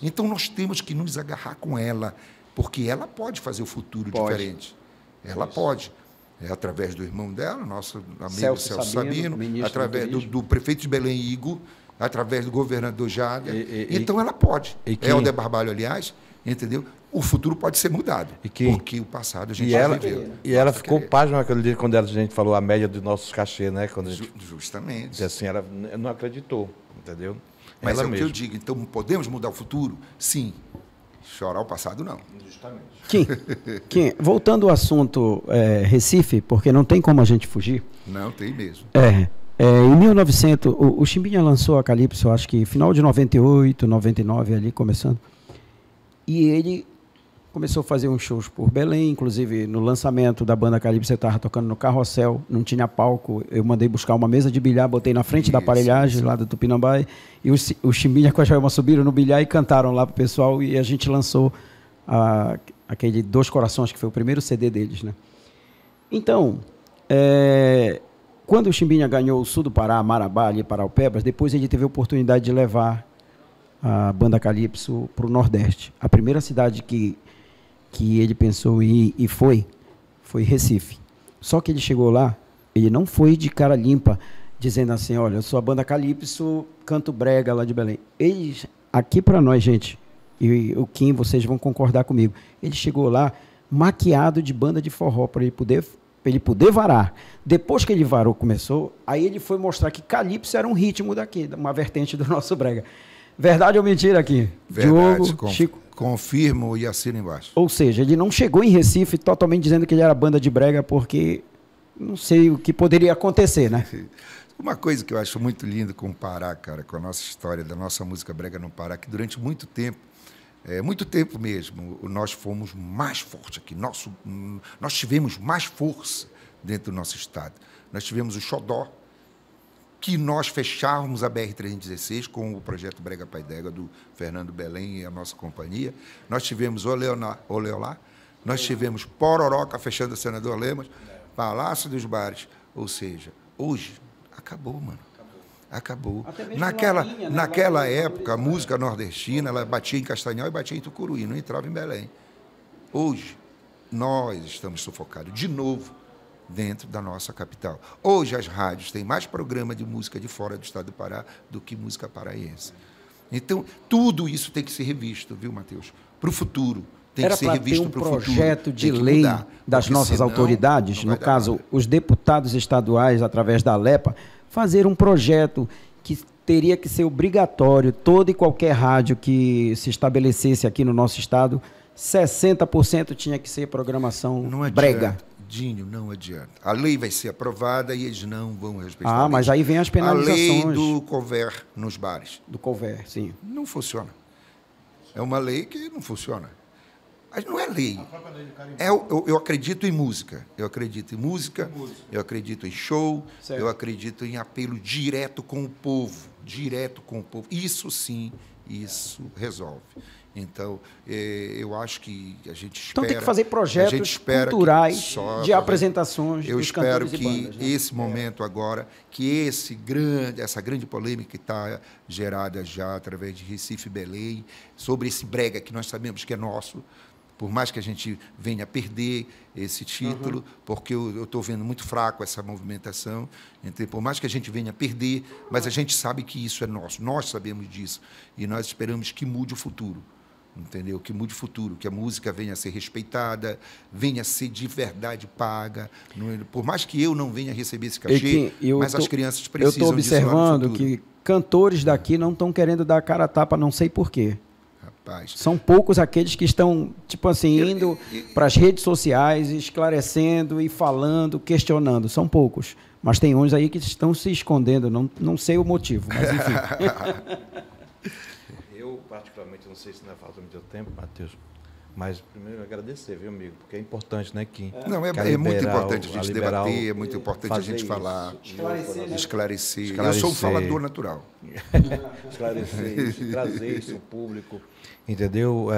Então, nós temos que nos agarrar com ela, porque ela pode fazer o futuro diferente. Ela pode. Através do irmão dela, nosso amigo Celso Sabino, através do prefeito de Belém, Igor, através do governador Jader. Então, ela pode. Helder Barbalho, aliás, entendeu? O futuro pode ser mudado, porque o passado a gente já viveu. E ela ficou pasma naquele dia quando a gente falou a média dos nossos cachê, né? Quando Justamente. Assim, ela não acreditou, entendeu? Mas é o que eu digo. Então, podemos mudar o futuro? Sim. Chorar o passado, não. Justamente. Kim, voltando ao assunto Recife, porque não tem como a gente fugir. Não, tem mesmo. Em 1900, o Chimbinha lançou a Calypso, acho que final de 98, 99, ali começando. E ele começou a fazer uns shows por Belém, inclusive no lançamento da banda Calypso, você estava tocando no Carrossel, não tinha palco, eu mandei buscar uma mesa de bilhar, botei na frente da aparelhagem lá do Tupinambá, e o Chimbinha com a Joelma subiram no bilhar e cantaram lá pro pessoal, e a gente lançou aquele Dois Corações, que foi o primeiro CD deles, né? Então, quando o Chimbinha ganhou o sul do Pará, Marabá, ali Paraupebas, depois ele teve a oportunidade de levar a banda Calypso para o Nordeste. A primeira cidade que ele pensou em ir e foi Recife. Só que ele chegou lá, ele não foi de cara limpa, dizendo assim, olha, eu sou a banda Calypso, canto brega lá de Belém. Eles, aqui para nós, gente, e o Kim, vocês vão concordar comigo, ele chegou lá maquiado de banda de forró para ele poder varar. Depois que ele varou, começou, aí ele foi mostrar que Calypso era um ritmo daqui, uma vertente do nosso brega. Verdade ou mentira aqui? Verdade, Diogo, Chico. Confirmo e assino embaixo. Ou seja, ele não chegou em Recife totalmente dizendo que ele era banda de brega, porque não sei o que poderia acontecer, né? Uma coisa que eu acho muito lindo com o Pará, cara, com a nossa história da nossa música brega no Pará, que durante muito tempo mesmo, nós fomos mais fortes aqui. Nós tivemos mais força dentro do nosso estado. Nós tivemos o Xodó, que nós fechávamos a BR-316 com o projeto Brega Pai d'Égua do Fernando Belém e a nossa companhia. Nós tivemos Oleolá, nós tivemos Pororoca fechando o Senador Lemos, Palácio dos Bares. Ou seja, hoje acabou, mano. Acabou. Naquela época, a música nordestina, ela batia em Castanhal e batia em Tucuruí, não entrava em Belém. Hoje, nós estamos sufocados de novo dentro da nossa capital. Hoje, as rádios têm mais programa de música de fora do estado do Pará do que música paraense. Então, tudo isso tem que ser revisto, viu, Matheus? Para o futuro. Tem que ser revisto para o futuro. Era para ter um projeto de lei das nossas autoridades, no caso, os deputados estaduais, através da Alepa, fazer um projeto que teria que ser obrigatório, toda e qualquer rádio que se estabelecesse aqui no nosso estado, 60% tinha que ser programação brega. Dinho, não adianta. A lei vai ser aprovada e eles não vão respeitar. Mas aí vem as penalizações. A lei do couvert nos bares. Do couvert, sim. Não funciona. É uma lei que não funciona. Mas não é lei. Eu acredito em música. Eu acredito em música, eu acredito em show, certo. Eu acredito em apelo direto com o povo. Direto com o povo. Isso sim, isso resolve. Então, eu acho que a gente espera... Então tem que fazer projetos culturais de apresentações dos cantores e bandas. Eu espero que esse momento agora, que essa grande polêmica que está gerada já através de Recife e Belém, sobre esse brega que nós sabemos que é nosso, por mais que a gente venha a perder esse título, porque eu estou vendo muito fraco essa movimentação, então, por mais que a gente venha a perder, mas a gente sabe que isso é nosso, nós sabemos disso, e nós esperamos que mude o futuro. Entendeu? Que mude o futuro, que a música venha a ser respeitada, venha a ser de verdade paga. Por mais que eu não venha a receber esse cachê, mas as crianças precisam disso. Eu estou observando que cantores daqui não estão querendo dar a cara a tapa, não sei por quê. Rapaz. São poucos aqueles que estão, tipo assim, indo para as redes sociais, esclarecendo e falando, questionando. São poucos. Mas tem uns aí que estão se escondendo, não sei o motivo, mas enfim. Eu, particularmente, não sei se ainda falta muito tempo, Matheus, mas primeiro agradecer, viu, amigo? Porque é importante, né, Kim? Não, é muito importante a gente debater, é muito importante a gente falar, esclarecer. Eu sou um falador natural. Esclarecer isso, trazer isso ao público, entendeu?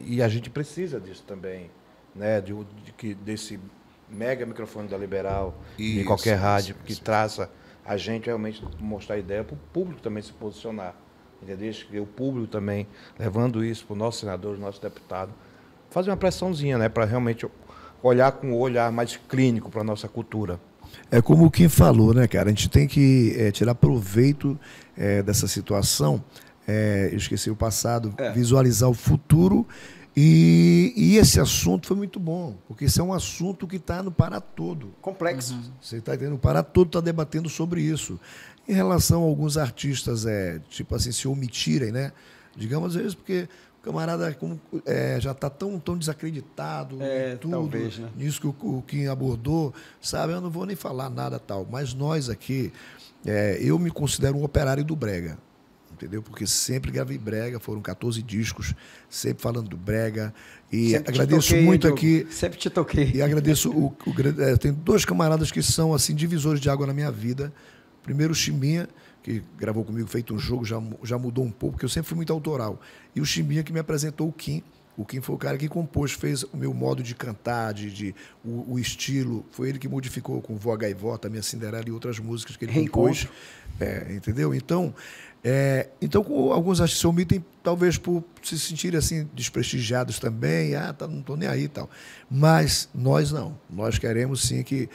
E a gente precisa disso também, né? Desse mega microfone da Liberal, de qualquer rádio, que traça a gente realmente mostrar a ideia para o público também se posicionar. Entendeu? O público também levando isso para o nosso senador, o nosso deputado, fazer uma pressãozinha, né, para realmente olhar com um olhar mais clínico para a nossa cultura. É como o Kim falou, né, cara? A gente tem que tirar proveito dessa situação, eu esqueci o passado, visualizar o futuro. E esse assunto foi muito bom, porque esse é um assunto que está no Pará todo. Complexo. Você está entendendo? O Pará todo está debatendo sobre isso. Em relação a alguns artistas, tipo assim, se omitirem, né? Digamos, às vezes, porque o camarada já está tão desacreditado em tudo, talvez, né? Nisso que o Kim abordou, sabe? Eu não vou nem falar nada tal. Mas nós aqui, eu me considero um operário do brega. Entendeu? Porque sempre gravei brega, foram 14 discos, sempre falando do brega. E sempre agradeço muito aqui. Sempre te toquei. E agradeço tem dois camaradas que são assim divisores de água na minha vida. Primeiro o Chimbinha, que gravou comigo, feito um jogo, já mudou um pouco, porque eu sempre fui muito autoral. E o Chimbinha que me apresentou o Kim, O Kim foi o cara que compôs, fez o meu modo de cantar, o estilo. Foi ele que modificou com Vó Gaivota, Minha Cinderela e outras músicas que ele compôs. Entendeu? Então, com alguns artistas se omitem, talvez por se sentirem assim desprestigiados também. Não estou nem aí e tal. Mas nós não. Nós queremos sim que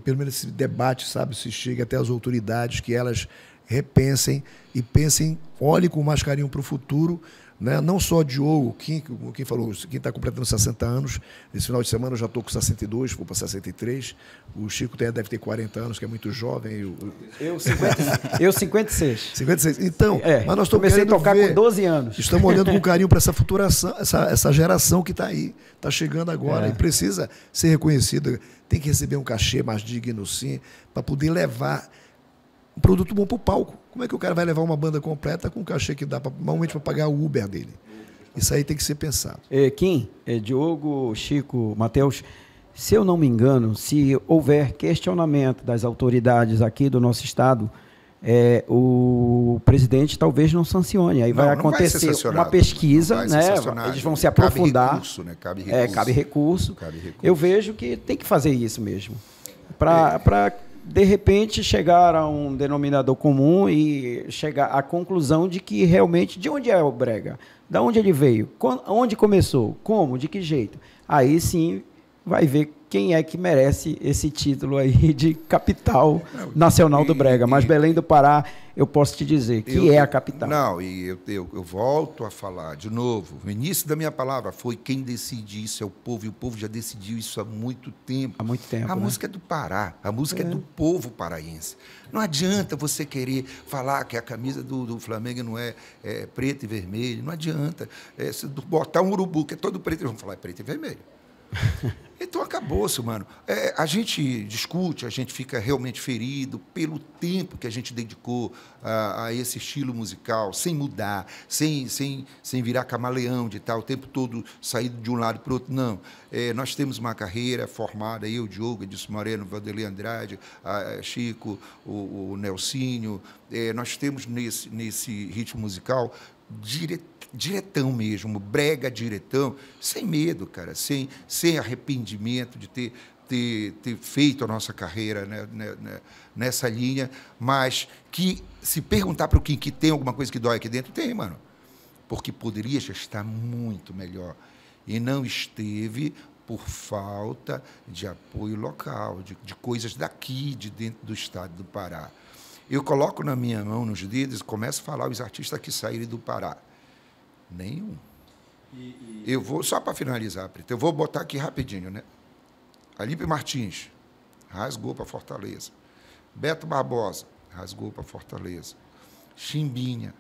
pelo menos esse debate, sabe, se chegue até as autoridades, que elas repensem e pensem, olhem com mais carinho para o futuro. Né? Não só Diogo, quem falou, quem está completando 60 anos, esse final de semana eu já estou com 62, vou para 63, o Chico deve ter 40 anos, que é muito jovem. Eu 56. 56. Então, mas nós estamos comecei a tocar com 12 anos. Estamos olhando com carinho para essa futuração, essa geração que está aí, está chegando agora e precisa ser reconhecida, tem que receber um cachê mais digno, sim, para poder levar um produto bom para o palco. Como é que o cara vai levar uma banda completa com um cachê que dá normalmente para pagar o Uber dele? Isso aí tem que ser pensado. Kim, Diogo, Chico, Matheus, se eu não me engano, se houver questionamento das autoridades aqui do nosso estado, o presidente talvez não sancione. Aí vai acontecer uma pesquisa, né? Eles vão se aprofundar. Cabe recurso, né? Cabe recurso. Eu vejo que tem que fazer isso mesmo. Para de repente chegar a um denominador comum e chegar à conclusão de que realmente, de onde é o brega? De onde ele veio? Onde começou? Como? De que jeito? Aí sim vai ver quem é que merece esse título aí de capital nacional do brega. Mas Belém do Pará, eu posso te dizer que é a capital. Não, e eu volto a falar de novo. O início da minha palavra foi quem decide isso é o povo, e o povo já decidiu isso há muito tempo. Há muito tempo, A música é do Pará, a música é do povo paraense. Não adianta você querer falar que a camisa do Flamengo não é preto e vermelho, não adianta. Se botar um urubu que é todo preto, eles vão falar preto e vermelho. Então acabou-se, mano. A gente discute, a gente fica realmente ferido pelo tempo que a gente dedicou a esse estilo musical, sem mudar, sem virar camaleão de tal, o tempo todo sair de um lado para o outro. Não. Nós temos uma carreira formada, eu, Diogo, Edilson Moreno, Vanderlei Andrade, Chico, o Nelsinho. Nós temos nesse ritmo musical diretão mesmo, brega diretão, sem medo, cara, sem arrependimento de ter feito a nossa carreira, né, nessa linha, mas que, se perguntar para o Kim que tem alguma coisa que dói aqui dentro, tem, mano, porque poderia já estar muito melhor, e não esteve por falta de apoio local, de coisas daqui, de dentro do estado do Pará. Eu coloco na minha mão, nos dedos, e começo a falar os artistas que saírem do Pará. Nenhum. Eu vou, só para finalizar, Preto, eu vou botar aqui rapidinho, né? Alipe Martins, rasgou para Fortaleza. Beto Barbosa, rasgou para Fortaleza. Chimbinha,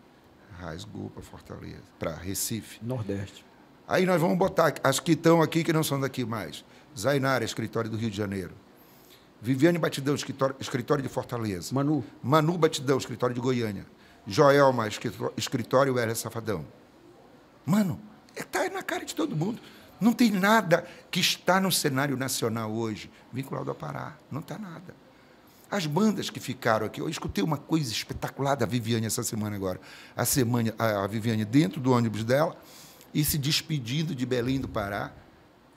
rasgou para Fortaleza, para Recife. Nordeste. Aí nós vamos botar as que estão aqui, que não são daqui mais. Zainara, escritório do Rio de Janeiro. Viviane Batidão, escritório de Fortaleza. Manu Batidão, escritório de Goiânia. Joelma, escritório Hélia Safadão. Mano, está na cara de todo mundo. Não tem nada que está no cenário nacional hoje vinculado ao Pará. Não está nada. As bandas que ficaram aqui... Eu escutei uma coisa espetacular da Viviane essa semana agora. A Viviane dentro do ônibus dela e se despedindo de Belém do Pará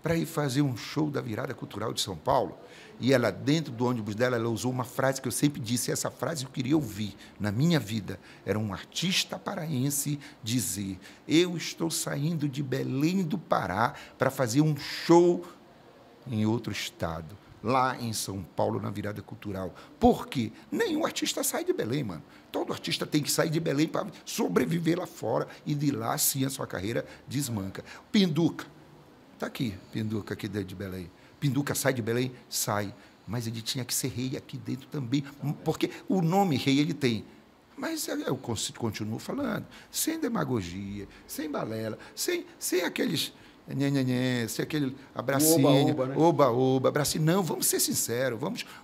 para ir fazer um show da Virada Cultural de São Paulo. E ela, dentro do ônibus dela, ela usou uma frase que eu sempre disse, essa frase eu queria ouvir na minha vida. Era um artista paraense dizer: eu estou saindo de Belém do Pará para fazer um show em outro estado, lá em São Paulo, na Virada Cultural. Por quê? Nenhum artista sai de Belém, mano. Todo artista tem que sair de Belém para sobreviver lá fora, e de lá, sim, a sua carreira desmanca. Pinduca. Está aqui, Pinduca, aqui dentro de Belém. Pinduca sai de Belém? Sai. Mas ele tinha que ser rei aqui dentro também, porque o nome rei ele tem. Mas eu continuo falando, sem demagogia, sem balela, sem aqueles... sem aquele abracinho, oba-oba, abracinho. Não, vamos ser sinceros,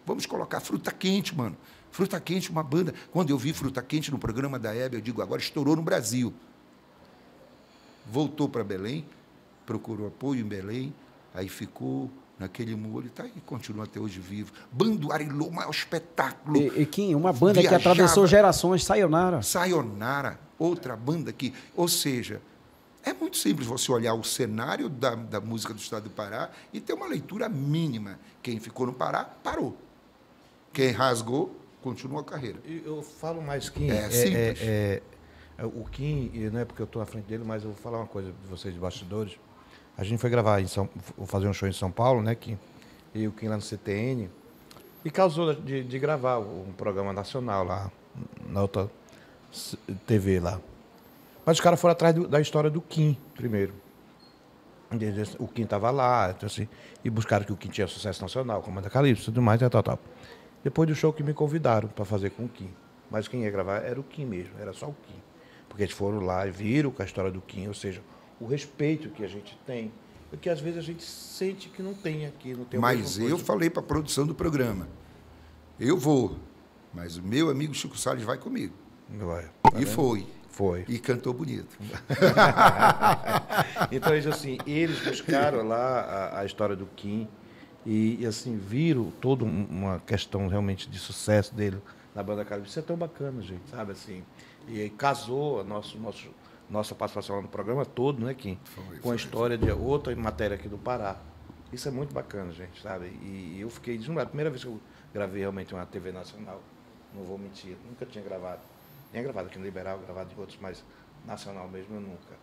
vamos colocar Fruta Quente, mano. Fruta Quente, uma banda. Quando eu vi Fruta Quente no programa da Hebe, eu digo, agora estourou no Brasil. Voltou para Belém, procurou apoio em Belém, aí ficou naquele molho, está aí, continua até hoje vivo. Bando Arilô, maior espetáculo. E Kim, uma banda que atravessou gerações, Sayonara. Sayonara, outra banda que, ou seja, É muito simples você olhar o cenário da música do estado do Pará e ter uma leitura mínima. Quem ficou no Pará, parou. Quem rasgou, continua a carreira. Eu falo mais Kim. Simples. O Kim, e não é porque eu estou à frente dele, mas eu vou falar uma coisa de vocês de bastidores. A gente foi gravar fazer um show em São Paulo, né, Kim? E o Kim lá no CTN. E causou de gravar um programa nacional lá, na outra TV lá. Mas os caras foram atrás da história do Kim, primeiro. O Kim estava lá, então, assim, e buscaram que o Kim tinha sucesso nacional, Comanda Calypso, tudo mais, tal. Depois do show que me convidaram para fazer com o Kim. Mas quem ia gravar era o Kim mesmo, era só o Kim. Porque eles foram lá e viram com a história do Kim, ou seja, o respeito que a gente tem, e que às vezes a gente sente que não tem aqui. Não tem. Mas eu falei para a produção do programa, eu vou, mas o meu amigo Chico Salles vai comigo. Vai. E foi. Foi. E cantou bonito. Então, assim, eles buscaram lá a história do Kim e assim, viram toda uma questão realmente de sucesso dele na banda Calypso. Isso é tão bacana, gente, sabe, assim. E aí casou a nossa participação lá no programa todo, né, Kim? Com a história de outra matéria aqui do Pará. Isso é muito bacana, gente, sabe? E eu fiquei deslumbrado. A primeira vez que eu gravei realmente uma TV nacional, não vou mentir, nunca tinha gravado. Tinha gravado aqui no Liberal, gravado em outros, mas nacional mesmo eu nunca.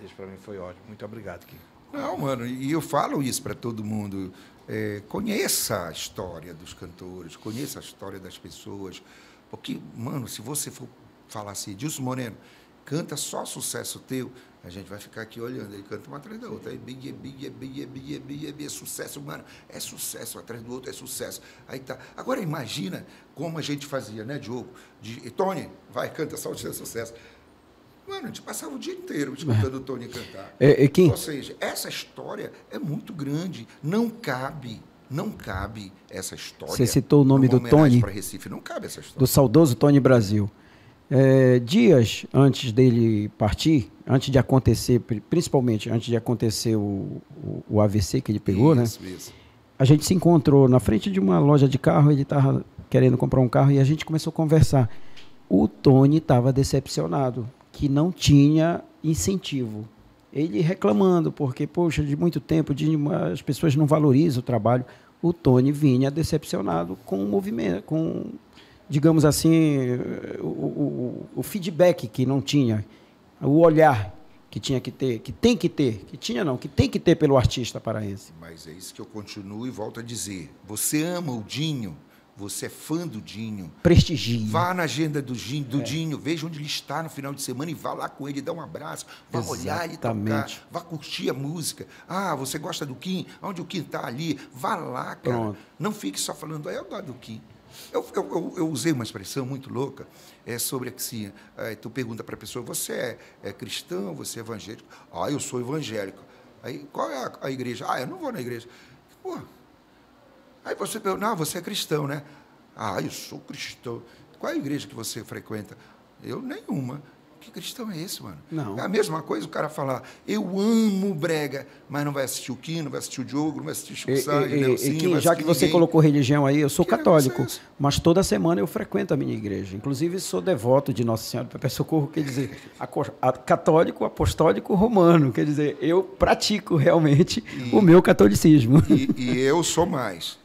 Isso para mim foi ótimo. Muito obrigado, Kim. Não, mano, e eu falo isso para todo mundo. Conheça a história dos cantores, conheça a história das pessoas. Porque, mano, se você for falar assim, Edilson Moreno, canta só sucesso teu, a gente vai ficar aqui olhando. Ele canta uma atrás da outra. Aí, é sucesso, mano. É sucesso, atrás do outro é sucesso. Aí tá. Agora imagina como a gente fazia, né, Diogo? Tony, vai, canta só o seu sucesso. Mano, a gente passava o dia inteiro escutando o Tony cantar. Ou seja, essa história é muito grande. Não cabe essa história. Você citou o nome do Tony? Para Recife, não cabe essa história. Do saudoso Tony Brasil. Dias antes dele partir, antes de acontecer, principalmente antes de acontecer o AVC que ele pegou, isso. A gente se encontrou na frente de uma loja de carro, ele estava querendo comprar um carro e a gente começou a conversar. O Tony estava decepcionado, que não tinha incentivo. Ele reclamando, porque, poxa, de muito tempo as pessoas não valorizam o trabalho. O Tony vinha decepcionado com o movimento, com, digamos assim, o feedback que não tinha, o olhar que tinha que ter, que tem que ter, que tinha não, que tem que ter pelo artista paraense. Mas é isso que eu continuo e volto a dizer. Você ama o Dinho, você é fã do Dinho. Prestigie. Vá na agenda do Dinho, veja onde ele está no final de semana e vá lá com ele, dá um abraço, vá olhar ele tocar, vá curtir a música. Ah, você gosta do Kim? Onde o Kim está ali? Vá lá, cara. Pronto. Não fique só falando, eu gosto do Kim. Eu usei uma expressão muito louca sobre assim, tu pergunta para a pessoa, você é cristão, você é evangélico? Ah, eu sou evangélico. Aí, qual é a igreja? Ah, eu não vou na igreja. Pô, aí você pergunta, não, você é cristão, né? Ah, eu sou cristão. Qual é a igreja que você frequenta? Eu, nenhuma. Que cristão é esse, mano? Não. É a mesma coisa o cara falar, eu amo brega, mas não vai assistir o Kim, não vai assistir o Diogo, não vai assistir o Chico Salles, Nelsinho, Kim, já que você colocou religião aí, eu sou católico, mas toda semana eu frequento a minha igreja. Inclusive, sou devoto de Nossa Senhora do Perpétuo Socorro, quer dizer, católico, apostólico, romano. Quer dizer, eu pratico realmente o meu catolicismo. E eu sou mais.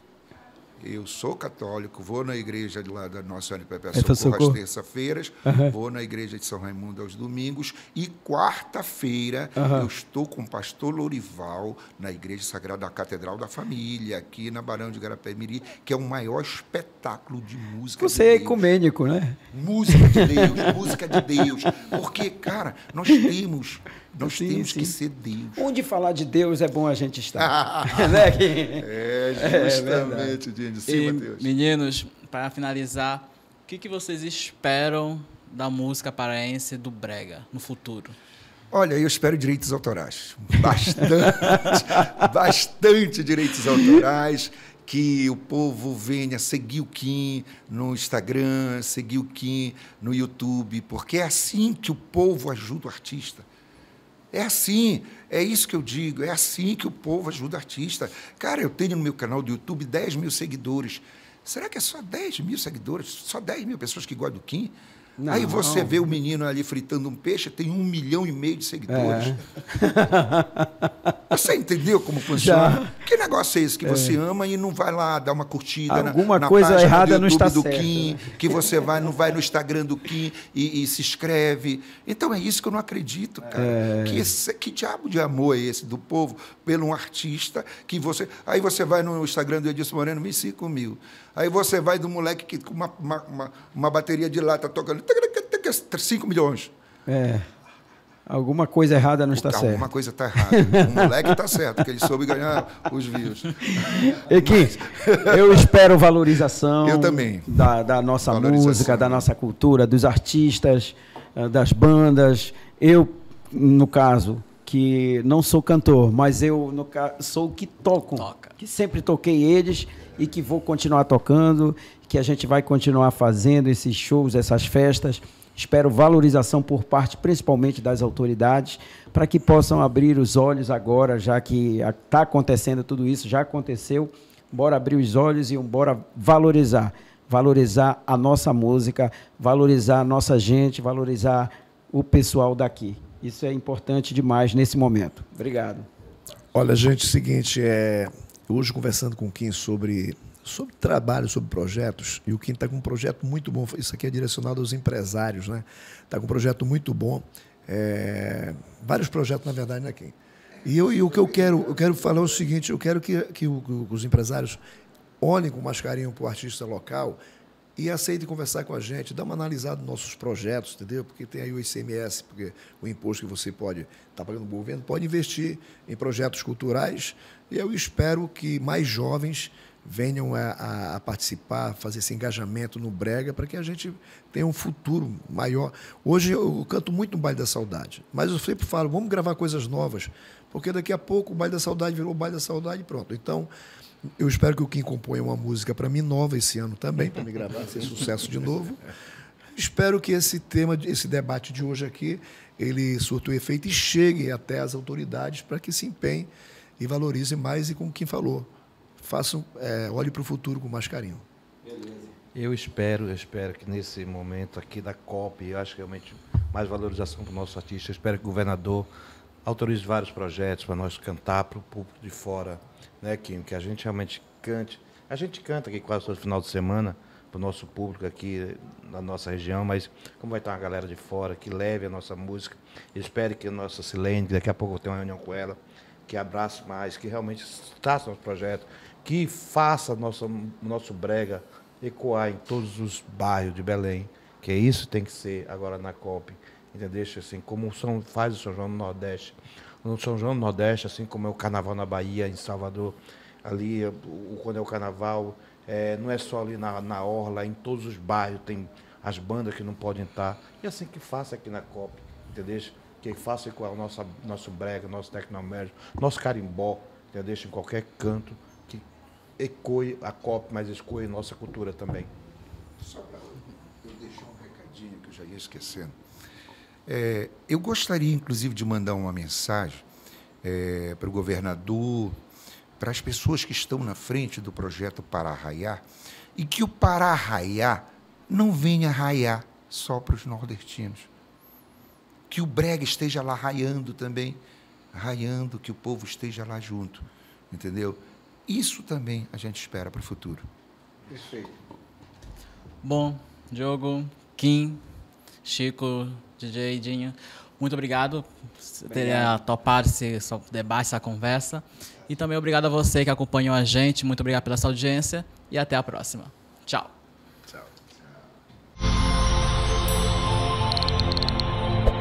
Eu sou católico, vou na igreja lá da Nossa Senhora do Perpétuo Socorro às terças-feiras, vou na igreja de São Raimundo aos domingos e quarta-feira eu estou com o pastor Lorival na Igreja Sagrada da Catedral da Família, aqui na Barão de Garapé-Miri, que é o maior espetáculo de música Você é ecumênico, né? Música de Deus, música de Deus. Porque, cara, nós temos que ser Deus. Onde falar de Deus é bom a gente estar. Né? Justamente, de cima, Deus. Meninos, para finalizar, o que vocês esperam da música paraense do brega no futuro? Olha, eu espero direitos autorais. Bastante direitos autorais. Que o povo venha seguir o Kim no Instagram, seguir o Kim no YouTube, porque é assim que o povo ajuda o artista. É assim, é isso que eu digo, é assim que o povo ajuda o artista. Cara, eu tenho no meu canal do YouTube 10 mil seguidores. Será que é só 10 mil seguidores? Só 10 mil pessoas que gostam do Kim? Não. Aí você vê o menino ali fritando um peixe, tem 1,5 milhão de seguidores. Você entendeu como funciona? Já. Que negócio é esse que você ama e não vai lá dar uma curtida Alguma na coisa página errada do não YouTube está do certa, Kim, né? que você não vai no Instagram do Kim e se inscreve. Então é isso que eu não acredito, cara. Que diabo de amor é esse do povo pelo um artista que você... Aí você vai no Instagram do Edilson Moreno, 5 mil. Aí você vai do moleque que com uma bateria de lata tocando 5 milhões. Alguma coisa errada não está certa. Alguma coisa está errada. O moleque está certo, porque ele soube ganhar os views. E Kim, eu espero valorização. Eu também. Da nossa música, da nossa cultura, dos artistas, das bandas. Eu, no caso, que não sou cantor, mas eu sou o que toca. Que sempre toquei eles e que vou continuar tocando, que a gente vai continuar fazendo esses shows, essas festas. Espero valorização por parte, principalmente das autoridades, para que possam abrir os olhos agora, já que está acontecendo tudo isso, já aconteceu. Bora abrir os olhos e bora valorizar a nossa música, valorizar a nossa gente, valorizar o pessoal daqui. Isso é importante demais nesse momento. Obrigado. Olha, gente, é o seguinte, hoje conversando com o Kim sobre trabalho, sobre projetos, e o Kim está com um projeto muito bom, isso aqui é direcionado aos empresários, né? Está com um projeto muito bom, vários projetos, na verdade, né, Kim? E o que eu quero falar é o seguinte, eu quero que os empresários olhem com mais carinho para o artista local e aceitem conversar com a gente, dar uma analisada nos nossos projetos, entendeu? Porque tem aí o ICMS, porque o imposto que você pode estar pagando no governo, pode investir em projetos culturais, e eu espero que mais jovens venham a participar, fazer esse engajamento no Brega, para que a gente tenha um futuro maior. Hoje eu canto muito no Baile da Saudade, mas eu sempre falo, vamos gravar coisas novas, porque daqui a pouco o Baile da Saudade virou o Baile da Saudade e pronto. Então, eu espero que o Kim componha uma música para mim nova esse ano também, para me gravar, ser sucesso de novo. Espero que esse debate de hoje aqui, ele surta o efeito e chegue até as autoridades para que se empenhem e valorizem mais, e como o Kim falou, olhe para o futuro com mais carinho. Beleza. Eu espero que nesse momento aqui da COP, eu acho que realmente mais valorização para o nosso artista. Eu espero que o governador autorize vários projetos para nós cantar para o público de fora, né, Kim? Que a gente realmente cante. A gente canta aqui quase todo final de semana para o nosso público aqui na nossa região, mas como vai estar uma galera de fora que leve a nossa música, eu espero que a nossa Silene, daqui a pouco eu tenho uma reunião com ela, que abrace mais, que realmente traça nosso projeto, que faça nosso brega ecoar em todos os bairros de Belém, que é isso que tem que ser agora na COP, entendeu? Assim, como faz o São João no Nordeste. No São João no Nordeste, assim como é o Carnaval na Bahia, em Salvador, ali, quando é o Carnaval, não é só ali na Orla, em todos os bairros tem as bandas que não podem estar. E assim que faça aqui na COP, entendeu? Que faça ecoar o nosso brega, nosso tecnomédio, nosso carimbó, entendeu? Em qualquer canto, que ecoe a COP, mas ecoe nossa cultura também. Só para eu deixar um recadinho que eu já ia esquecendo. Eu gostaria, inclusive, de mandar uma mensagem para o governador, para as pessoas que estão na frente do projeto Pará Raiar, e que o Pará Raiar não venha raiar só para os nordestinos. Que o brega esteja lá raiando também, raiando, que o povo esteja lá junto, entendeu? Isso também a gente espera para o futuro. Perfeito. Bom, Diogo, Kim, Chico, DJ, Dinho, muito obrigado por ter topado esse debate, essa conversa. E também obrigado a você que acompanhou a gente, muito obrigado pela sua audiência e até a próxima. Tchau. Tchau.